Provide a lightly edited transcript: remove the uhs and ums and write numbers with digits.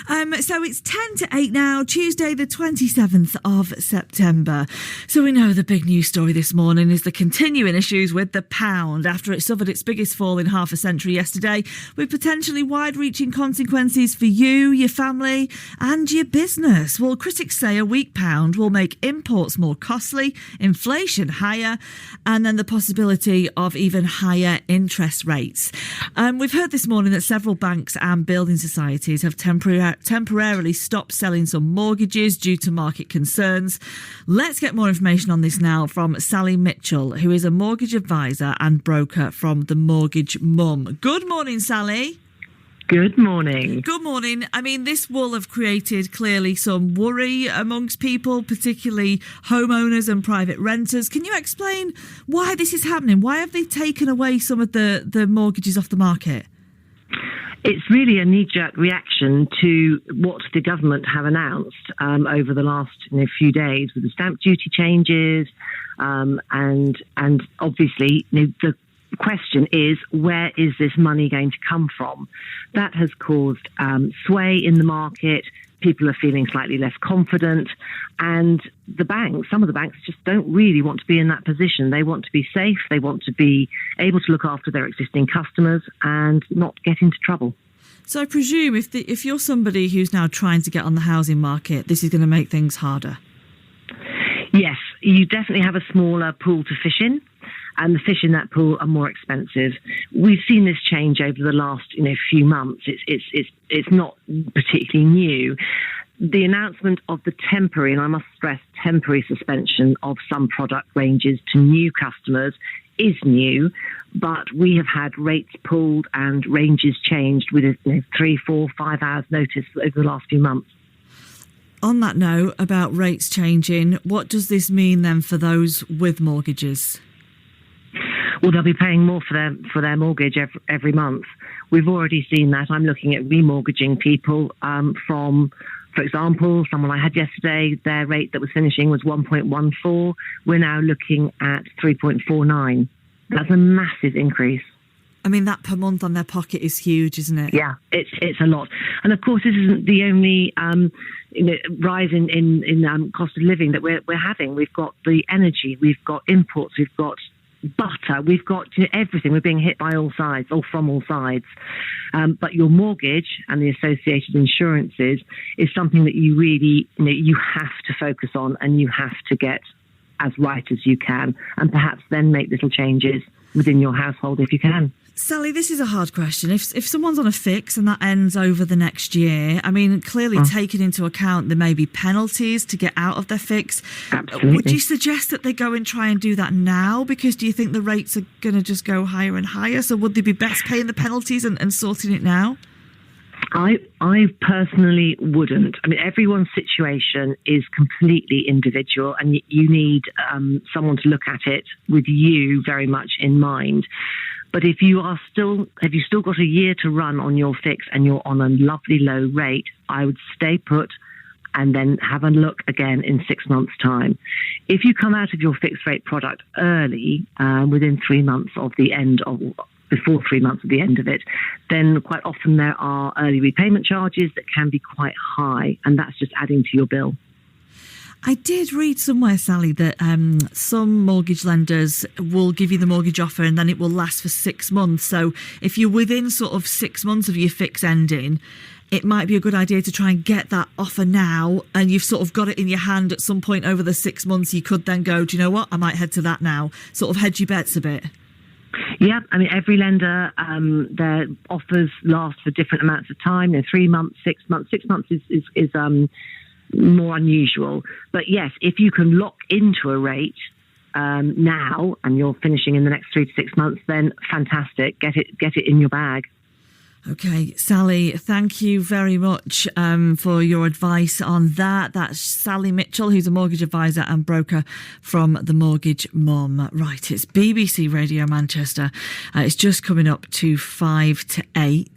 So it's 10 to 8 now, Tuesday the 27th of September. So we know the big news story this morning is the continuing issues with the pound after it suffered its biggest fall in half a century yesterday, with potentially wide-reaching consequences for you, your family and your business. Well, critics say a weak pound will make imports more costly, inflation higher, and then the possibility of even higher interest rates. We've heard this morning that several banks and building societies have temporarily stopped selling some mortgages due to market concerns. Let's get more information on this now from Sally Mitchell, who is a mortgage advisor and broker from The Mortgage Mum. Good morning, Sally. Good morning. Good morning. I mean, this will have created clearly some worry amongst people, particularly homeowners and private renters. Can you explain why this is happening? Why have they taken away some of the mortgages off the market? It's really a knee-jerk reaction to what the government have announced over the last few days with the stamp duty changes, and obviously the question is, where is this money going to come from? That has caused sway in the market. People are feeling slightly less confident, and some of the banks just don't really want to be in that position. They want to be safe. They want to be able to look after their existing customers and not get into trouble. So I presume if you're somebody who's now trying to get on the housing market, this is going to make things harder. Yes, you definitely have a smaller pool to fish in, and the fish in that pool are more expensive. We've seen this change over the last few months. It's not particularly new. The announcement of the temporary, and I must stress temporary, suspension of some product ranges to new customers is new, but we have had rates pulled and ranges changed with 3, 4, 5 hours notice over the last few months. On that note about rates changing, what does this mean then for those with mortgages? Well, they'll be paying more for their mortgage every month. We've already seen that. I'm looking at remortgaging people from, for example, someone I had yesterday, their rate that was finishing was 1.14. We're now looking at 3.49. That's a massive increase. I mean, that per month on their pocket is huge, isn't it? Yeah, it's a lot. And of course, this isn't the only rise in cost of living that we're having. We've got the energy, we've got imports, we've got butter, we've got everything. We're being hit by all sides, or from all sides. But your mortgage and the associated insurances is something that you really, you have to focus on, and you have to get as right as you can, and perhaps then make little changes within your household if you can. Sally, this is a hard question. If someone's on a fix and that ends over the next year, I mean, clearly taking into account there may be penalties to get out of their fix. Absolutely. Would you suggest that they go and try and do that now? Because do you think the rates are going to just go higher and higher? So would they be best paying the penalties and sorting it now? I personally wouldn't. I mean, everyone's situation is completely individual, and you need someone to look at it with you very much in mind. But have you still got a year to run on your fix and you're on a lovely low rate, I would stay put and then have a look again in 6 months' time. If you come out of your fixed rate product early, within 3 months of the end of, before 3 months of the end of it, then quite often there are early repayment charges that can be quite high, and that's just adding to your bill. I did read somewhere, Sally, that some mortgage lenders will give you the mortgage offer and then it will last for 6 months. So if you're within sort of 6 months of your fix ending, it might be a good idea to try and get that offer now, and you've sort of got it in your hand at some point over the 6 months. You could then go, do you know what, I might head to that now. Sort of hedge your bets a bit. Yeah, I mean, every lender, their offers last for different amounts of time. 3 months, 6 months. 6 months is more unusual. But yes, if you can lock into a rate now and you're finishing in the next 3 to 6 months, then fantastic. Get it in your bag. Okay, Sally, thank you very much for your advice on that. That's Sally Mitchell, who's a mortgage advisor and broker from The Mortgage Mum. Right, it's BBC Radio Manchester. It's just coming up to 5 to 8.